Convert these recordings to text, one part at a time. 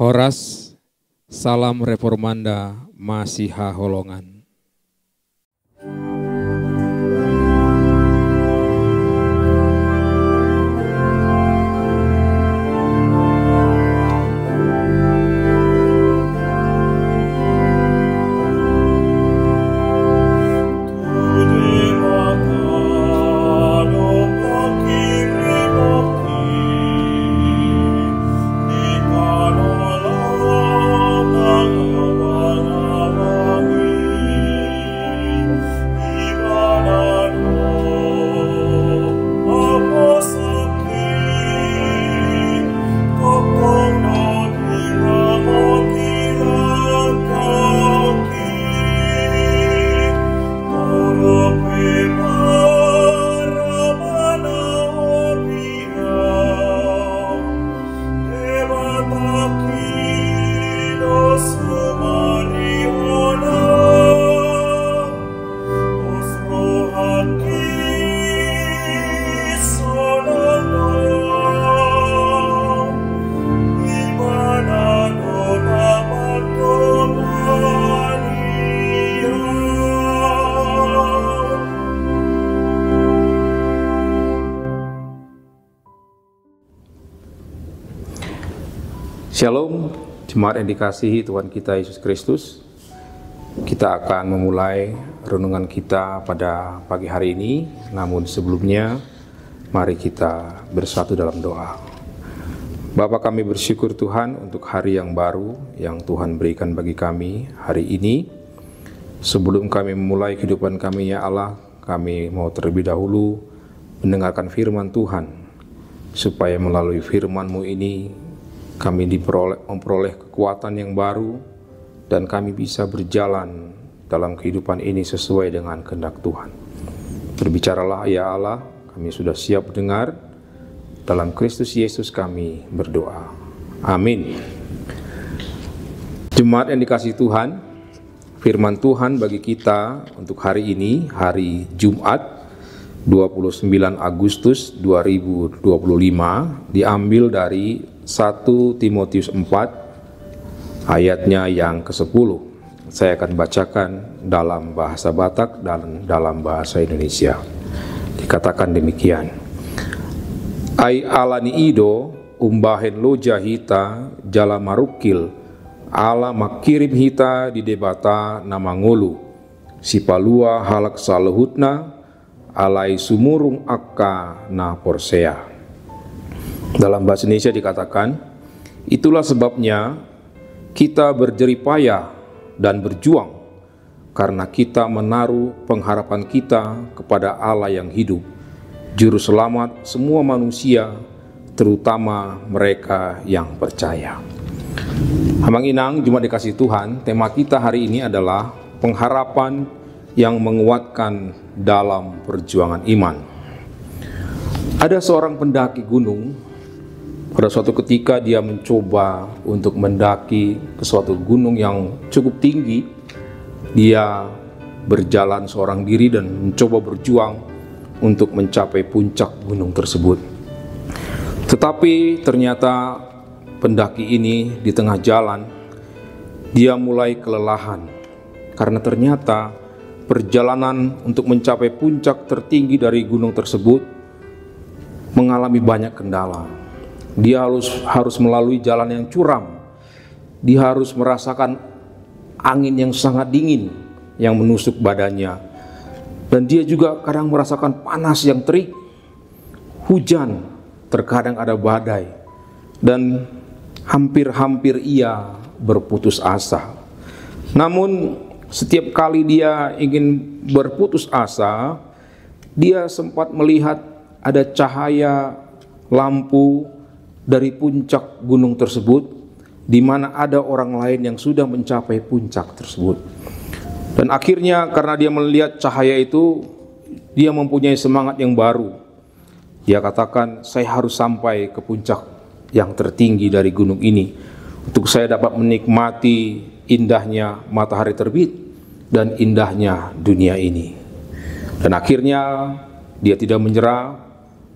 Horas, salam reformanda Masiha Holongan. Shalom, jemaat yang dikasihi Tuhan kita Yesus Kristus. Kita akan memulai renungan kita pada pagi hari ini. Namun sebelumnya, mari kita bersatu dalam doa. Bapa, kami bersyukur Tuhan untuk hari yang baru yang Tuhan berikan bagi kami hari ini. Sebelum kami memulai kehidupan kami, ya Allah, kami mau terlebih dahulu mendengarkan firman Tuhan, supaya melalui firman-Mu ini kami memperoleh kekuatan yang baru, dan kami bisa berjalan dalam kehidupan ini sesuai dengan kehendak Tuhan. Berbicaralah ya Allah, kami sudah siap dengar. Dalam Kristus Yesus kami berdoa. Amin. Jemaat yang dikasihi Tuhan, firman Tuhan bagi kita untuk hari ini, hari Jumat 29 Agustus 2025, diambil dari 1 Timotius 4 ayatnya yang ke-10. Saya akan bacakan dalam bahasa Batak dan dalam bahasa Indonesia. Dikatakan demikian. Ai alani ido umbahen loja hita jala marukil ala makirim hita di debata nama ngulu sipalua halak saluhutna alai sumurung akka na porsea. Dalam bahasa Indonesia dikatakan, itulah sebabnya kita berjerih payah dan berjuang, karena kita menaruh pengharapan kita kepada Allah yang hidup, Juru Selamat semua manusia, terutama mereka yang percaya. Hamang Inang, Jemaat dikasihi Tuhan, tema kita hari ini adalah pengharapan yang menguatkan dalam perjuangan iman. Ada seorang pendaki gunung. Pada suatu ketika dia mencoba untuk mendaki ke suatu gunung yang cukup tinggi. Dia berjalan seorang diri dan mencoba berjuang untuk mencapai puncak gunung tersebut. Tetapi ternyata pendaki ini di tengah jalan, dia mulai kelelahan. Karena ternyata perjalanan untuk mencapai puncak tertinggi dari gunung tersebut mengalami banyak kendala. Dia harus melalui jalan yang curam. Dia harus merasakan angin yang sangat dingin yang menusuk badannya. Dan dia juga kadang merasakan panas yang terik, hujan, terkadang ada badai. Dan hampir-hampir ia berputus asa. Namun setiap kali dia ingin berputus asa, dia sempat melihat ada cahaya lampu dari puncak gunung tersebut, di mana ada orang lain yang sudah mencapai puncak tersebut. Dan akhirnya karena dia melihat cahaya itu, dia mempunyai semangat yang baru. Dia katakan, saya harus sampai ke puncak yang tertinggi dari gunung ini, untuk saya dapat menikmati indahnya matahari terbit dan indahnya dunia ini. Dan akhirnya dia tidak menyerah,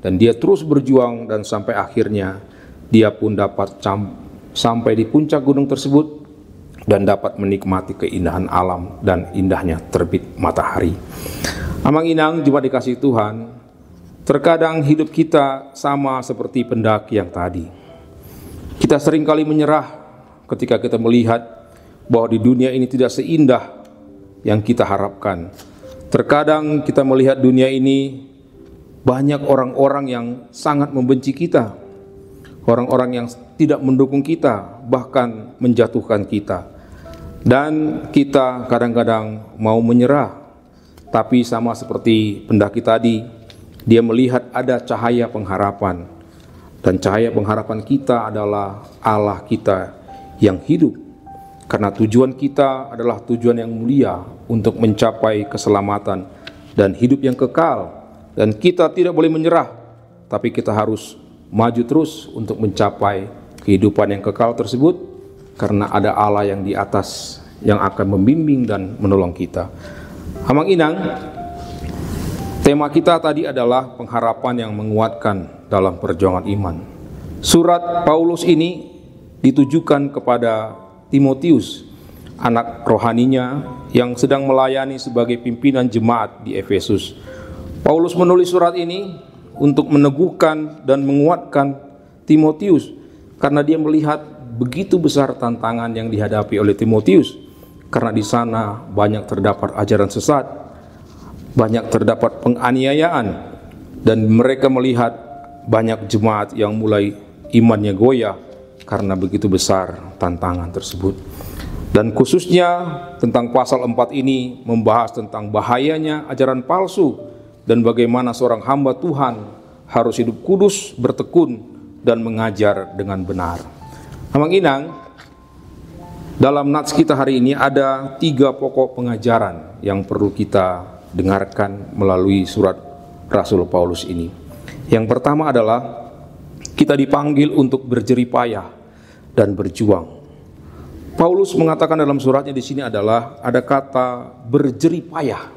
dan dia terus berjuang, dan sampai akhirnya dia pun dapat sampai di puncak gunung tersebut dan dapat menikmati keindahan alam dan indahnya terbit matahari. Amang Inang, jemaat dikasihi Tuhan, terkadang hidup kita sama seperti pendaki yang tadi. Kita seringkali menyerah ketika kita melihat bahwa di dunia ini tidak seindah yang kita harapkan. Terkadang kita melihat dunia ini banyak orang-orang yang sangat membenci kita, orang-orang yang tidak mendukung kita, bahkan menjatuhkan kita. Dan kita kadang-kadang mau menyerah, tapi sama seperti pendaki tadi, dia melihat ada cahaya pengharapan. Dan cahaya pengharapan kita adalah Allah kita yang hidup. Karena tujuan kita adalah tujuan yang mulia untuk mencapai keselamatan dan hidup yang kekal. Dan kita tidak boleh menyerah, tapi kita harus maju terus untuk mencapai kehidupan yang kekal tersebut, karena ada Allah yang di atas yang akan membimbing dan menolong kita. Amang Inang, tema kita tadi adalah pengharapan yang menguatkan dalam perjuangan iman. Surat Paulus ini ditujukan kepada Timotius, anak rohaninya yang sedang melayani sebagai pimpinan jemaat di Efesus. Paulus menulis surat ini untuk meneguhkan dan menguatkan Timotius, karena dia melihat begitu besar tantangan yang dihadapi oleh Timotius, karena di sana banyak terdapat ajaran sesat, banyak terdapat penganiayaan, dan mereka melihat banyak jemaat yang mulai imannya goyah karena begitu besar tantangan tersebut. Dan khususnya tentang pasal 4 ini membahas tentang bahayanya ajaran palsu dan bagaimana seorang hamba Tuhan harus hidup kudus, bertekun, dan mengajar dengan benar. Amang Inang, dalam nats kita hari ini ada 3 pokok pengajaran yang perlu kita dengarkan melalui surat Rasul Paulus ini. Yang pertama adalah kita dipanggil untuk berjerih payah dan berjuang. Paulus mengatakan dalam suratnya di sini adalah ada kata berjerih payah.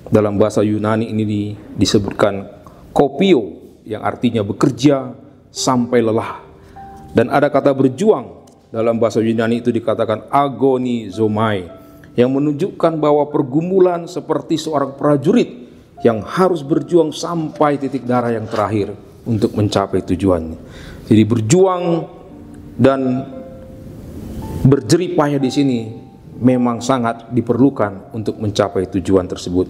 Dalam bahasa Yunani ini disebutkan kopio, yang artinya bekerja sampai lelah. Dan ada kata berjuang, dalam bahasa Yunani itu dikatakan agonizomai, yang menunjukkan bahwa pergumulan seperti seorang prajurit yang harus berjuang sampai titik darah yang terakhir untuk mencapai tujuannya. Jadi berjuang dan berjerih payah di sini memang sangat diperlukan untuk mencapai tujuan tersebut.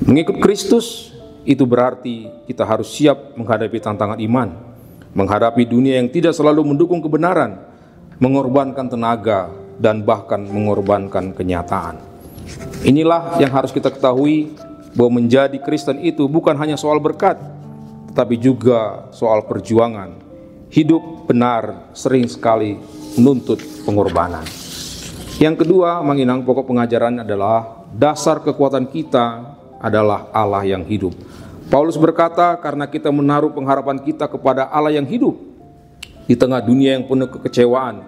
Mengikut Kristus itu berarti kita harus siap menghadapi tantangan iman, menghadapi dunia yang tidak selalu mendukung kebenaran, mengorbankan tenaga, dan bahkan mengorbankan kenyataan. Inilah yang harus kita ketahui, bahwa menjadi Kristen itu bukan hanya soal berkat, tetapi juga soal perjuangan. Hidup benar sering sekali menuntut pengorbanan. Yang kedua, menginang pokok pengajaran adalah dasar kekuatan kita adalah Allah yang hidup. Paulus berkata, karena kita menaruh pengharapan kita kepada Allah yang hidup. Di tengah dunia yang penuh kekecewaan,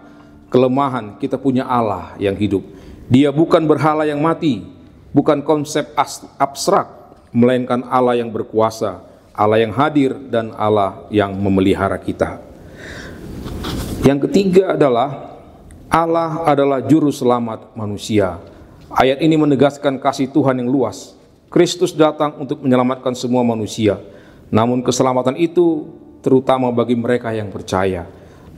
kelemahan, kita punya Allah yang hidup. Dia bukan berhala yang mati, bukan konsep abstrak, melainkan Allah yang berkuasa, Allah yang hadir, dan Allah yang memelihara kita. Yang ketiga adalah Allah adalah juru selamat manusia. Ayat ini menegaskan kasih Tuhan yang luas. Kristus datang untuk menyelamatkan semua manusia. Namun keselamatan itu terutama bagi mereka yang percaya.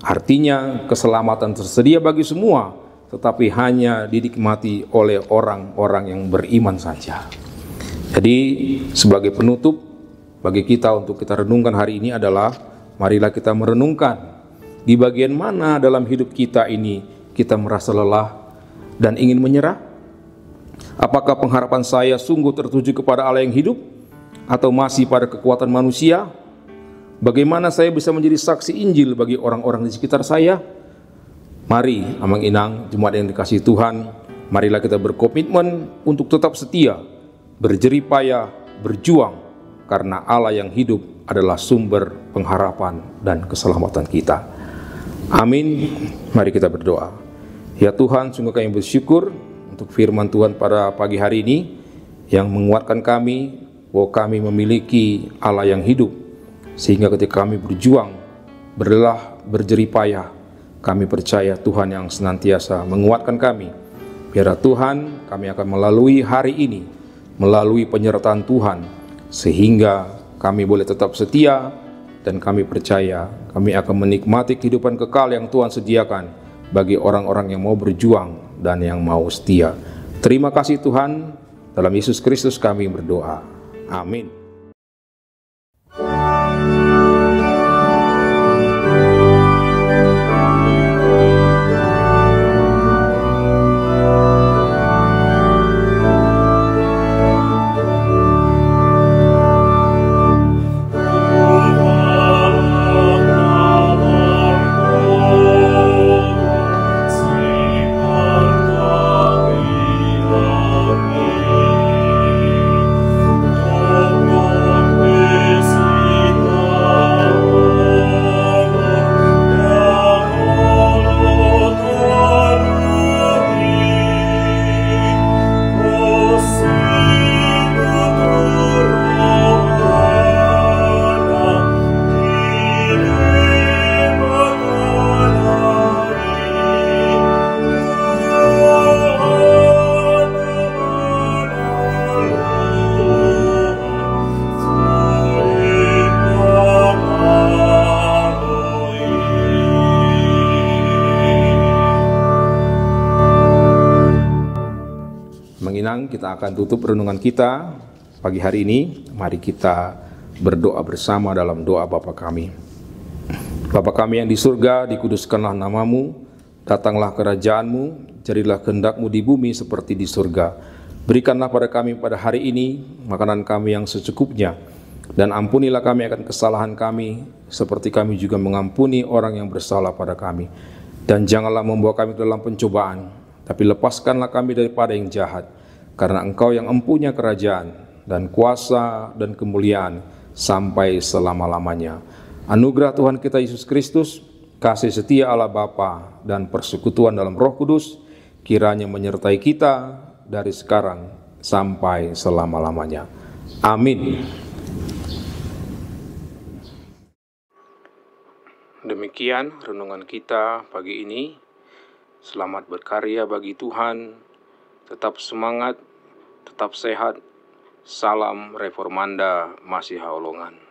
Artinya keselamatan tersedia bagi semua, tetapi hanya dinikmati oleh orang-orang yang beriman saja. Jadi sebagai penutup bagi kita untuk kita renungkan hari ini adalah, marilah kita merenungkan di bagian mana dalam hidup kita ini kita merasa lelah dan ingin menyerah. Apakah pengharapan saya sungguh tertuju kepada Allah yang hidup atau masih pada kekuatan manusia? Bagaimana saya bisa menjadi saksi Injil bagi orang-orang di sekitar saya? Mari, Amang Inang, jemaat yang dikasihi Tuhan, marilah kita berkomitmen untuk tetap setia, berjerih payah, berjuang, karena Allah yang hidup adalah sumber pengharapan dan keselamatan kita. Amin. Mari kita berdoa. Ya Tuhan, sungguh kami bersyukur untuk firman Tuhan pada pagi hari ini yang menguatkan kami bahwa kami memiliki Allah yang hidup, sehingga ketika kami berjuang, berlelah, berjerih payah, kami percaya Tuhan yang senantiasa menguatkan kami. Biarlah Tuhan, kami akan melalui hari ini, melalui penyertaan Tuhan, sehingga kami boleh tetap setia, dan kami percaya kami akan menikmati kehidupan kekal yang Tuhan sediakan bagi orang-orang yang mau berjuang dan yang mau setia. Terima kasih Tuhan, dalam Yesus Kristus kami berdoa. Amin. Menginang, kita akan tutup renungan kita pagi hari ini. Mari kita berdoa bersama dalam doa Bapa kami. Bapa kami yang di surga, dikuduskanlah namamu, datanglah kerajaan-Mu, jadilah kehendak-Mu di bumi seperti di surga. Berikanlah pada kami pada hari ini makanan kami yang secukupnya, dan ampunilah kami akan kesalahan kami, seperti kami juga mengampuni orang yang bersalah pada kami. Dan janganlah membawa kami dalam pencobaan, tapi lepaskanlah kami daripada yang jahat, karena Engkau yang empunya kerajaan dan kuasa dan kemuliaan sampai selama-lamanya. Anugerah Tuhan kita Yesus Kristus, kasih setia Allah Bapa, dan persekutuan dalam Roh Kudus kiranya menyertai kita dari sekarang sampai selama-lamanya. Amin. Demikian renungan kita pagi ini. Selamat berkarya bagi Tuhan, tetap semangat, tetap sehat. Salam Reformanda Masiha Holongan.